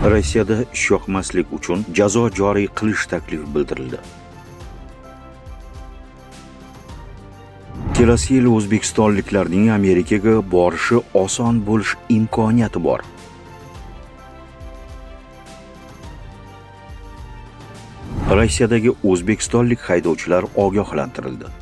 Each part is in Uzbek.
Rossiyada ishyoqmaslik uchun jazo joriy qilish taklifi bildirildi. Kelasi yil o'zbekistonliklarning Amerikaga borishi oson bo'lish imkoniyati bor. Rossiyadagi o'zbekistonlik haydovchilar ogohlantirildi.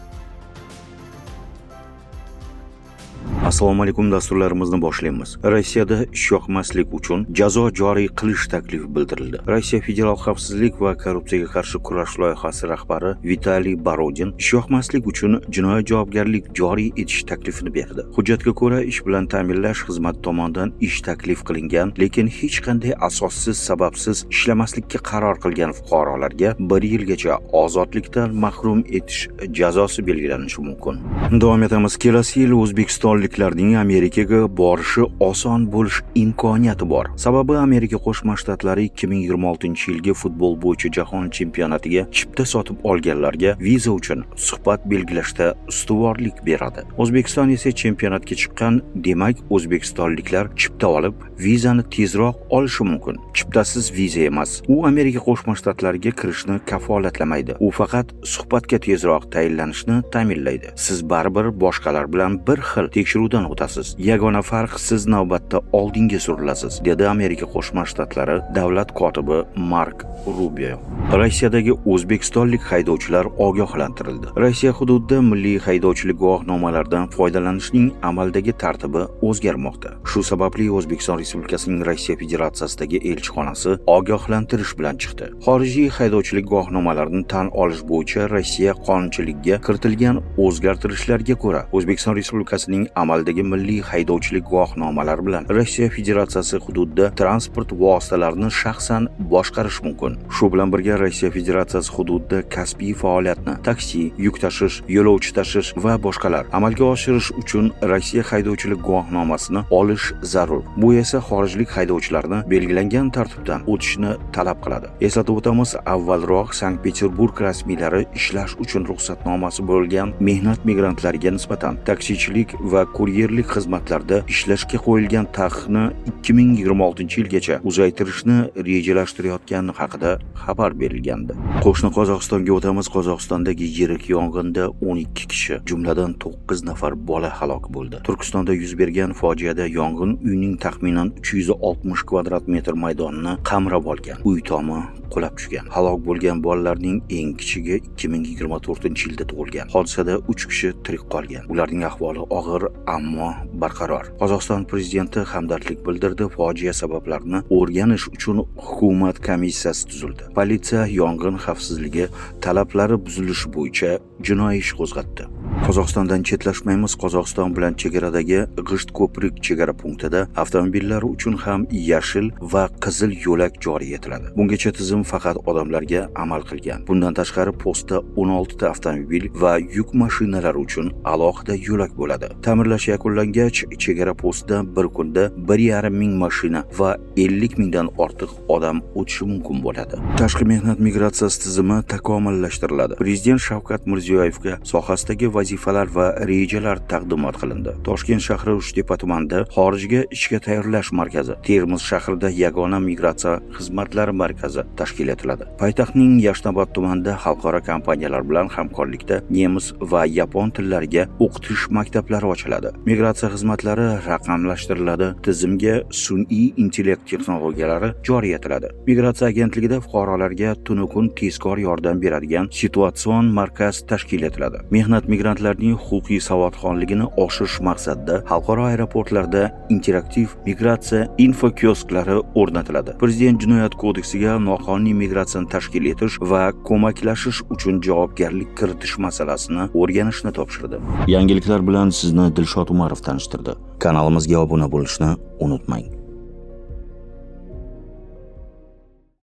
Assalomu alaykum, dasturlarimizni boshlaymiz. Rossiyada ishyoqmaslik uchun jazo joriy qilish taklifi bildirildi. Rossiya Federal xavfsizlik va korrupsiyaga qarshi kurash loyihasi rahbari Vitaliy Borodin ishyoqmaslik uchun jinoiy javobgarlik joriy etish taklifini berdi. Hujjatga ko'ra, ish bilan ta'minlash xizmati tomonidan ish taklif qilingan, lekin hech qanday asossiz sababsiz ishlamaslikka qaror qilgan fuqarolarga 1 yilgacha ozodlikdan mahrum etish jazosi belgilanishi mumkin. Davom etamiz. Kelasi yil o'zbekistonliklarning Amerikaga borishi oson bo'lish imkoniyati bor. Sababi Amerika Qo'shma Shtatlari 2026-yilgi futbol bo'yicha jahon chempionatiga chipta sotib olganlarga viza uchun suhbat belgilashda ustuvorlik beradi. O'zbekiston esa chempionatga chiqqan, demak o'zbekistonliklar chipta olib, vizani tezroq olishi mumkin. Chiptasiz viza emas. U Amerika Qo'shma Shtatlariga kirishni kafolatlamaydi. U faqat suhbatga tezroq tayinlanishni ta'minlaydi. Siz baribir boshqalar bilan bir xil tekshiruvdan o'tasiz. Yagona farq, siz navbatda oldinga surilasiz, dedi Amerika Qo'shma Shtatlari davlat kotibi Mark Rubio. Rossiyadagi o'zbekistonlik haydovchilar ogohlantirildi. Rossiya hududida milliy haydovchilik guvohnomalaridan foydalanishning amaldagi tartibi o'zgarmoqda. Shu sababli O'zbekiston Respublikasining Rossiya Federatsiyasidagi elchixonasi ogohlantirish bilan chiqdi. Xorijiy haydovchilik guvohnomalarini tan olish bo'yicha Rossiya qonunchiligiga kiritilgan o'zgartirishlarga ko'ra, O'zbekiston Respublikasining amaldagi milliy haydovchilik guvohnomalari bilan Rossiya Federatsiyasi hududida transport vositalarini shaxsan boshqarish mumkin. Shu bilan birga Rossiya Federatsiyasi hududida kasbiy faoliyatni, taksi, yuk tashish, yo'lovchi tashish va boshqalar amalga oshirish uchun Rossiya haydovchilik guvohnomasini olish zarur. Bu esa xorijlik haydovchilarni belgilangan tartibdan o'tishni talab qiladi. Eslatib o'tamiz, avvalroq Sankt-Peterburg rasmiylari ishlash uchun ruxsatnomasi bo'lgan mehnat migrantlariga nisbatan taksichilik va kuryerlik xizmatlarida ishlashga qo'yilgan taqiqni 2026-yilgacha uzaytirishni rejalashtirayotgani haqida xabar berilgandi. Qo'shni Qozog'istonga o'tamiz. Qozog'istondagi yirik yong'inda 12 kishi, jumladan 9 nafar bola halok bo'ldi. Turkistonda yuz bergan fojiada yong'in uyning taxminan 360 kvadrat metr maydonini qamrab olgan. Uy tomi qulab tushgan. Halok bo'lgan bolalarning eng kichigi 2024-yilda tug'ilgan. Hodisada 3 kishi tirik qolgan. Ularning ahvoli og'ir, ammo barqaror. Qozog'iston prezidenti hamdardlik bildirdi. Fojia sabablarini o'rganish uchun hukumat komissiyasi tuzildi. Politsiya yong'in xavfsizligi talablari buzilishi bo'yicha jinoiy ish qo'zg'atdi. Qozog'istondan chetlashmaymiz. Qozog'iston bilan chegaradagi G'isht ko'prik chegara punktida avtomobillar uchun ham yashil va qizil yo'lak joriy etiladi. Bungacha tizim faqat odamlarga amal qilgan. Bundan tashqari postda 16 ta avtomobil va yuk mashinalari uchun alohida yo'lak bo'ladi. Ta'mirlash yakunlangach, chegara postidan bir kunda 1,5 ming mashina va 50 mingdan ortiq odam o'tishi mumkin bo'ladi. Tashqi mehnat migratsiyasi tizimi takomillashtiriladi. Prezident Shavkat Mirziyoyevga sohasidagi vazifalar va rejalar taqdimot qilindi. Toshkent shahri Uchtepa tumanida xorijga ishga tayyorlash markazi, Termiz shahrida yagona migratsiya xizmatlari markazi tashkil etiladi. Poytaxtning Yashnobod tumanida xalqaro kompaniyalar bilan hamkorlikda nemis va yapon tillariga o'qitish maktablari ochiladi. Migratsiya xizmatlari raqamlashtiriladi. Tizimga sun'iy intellekt texnologiyalari joriy etiladi. Migratsiya agentligida fuqarolarga tunu-kun tezkor yordam beradigan situatsion markaz tashkil etiladi. Mehnat migrantlarning huquqiy savodxonligini oshirish maqsadida xalqaro aeroportlarda interaktiv migratsiya infokiosklar o'rnatiladi. Prezident Jinoyat kodeksiga noqonuniy migratsiyani tashkil etish va ko'maklashish uchun javobgarlik kiritish masalasini o'rganishni topshirdi. Yangiliklar bilan sizni Dilshod Umarov tanishtirdi. Kanalimizga obuna bo'lishni unutmang.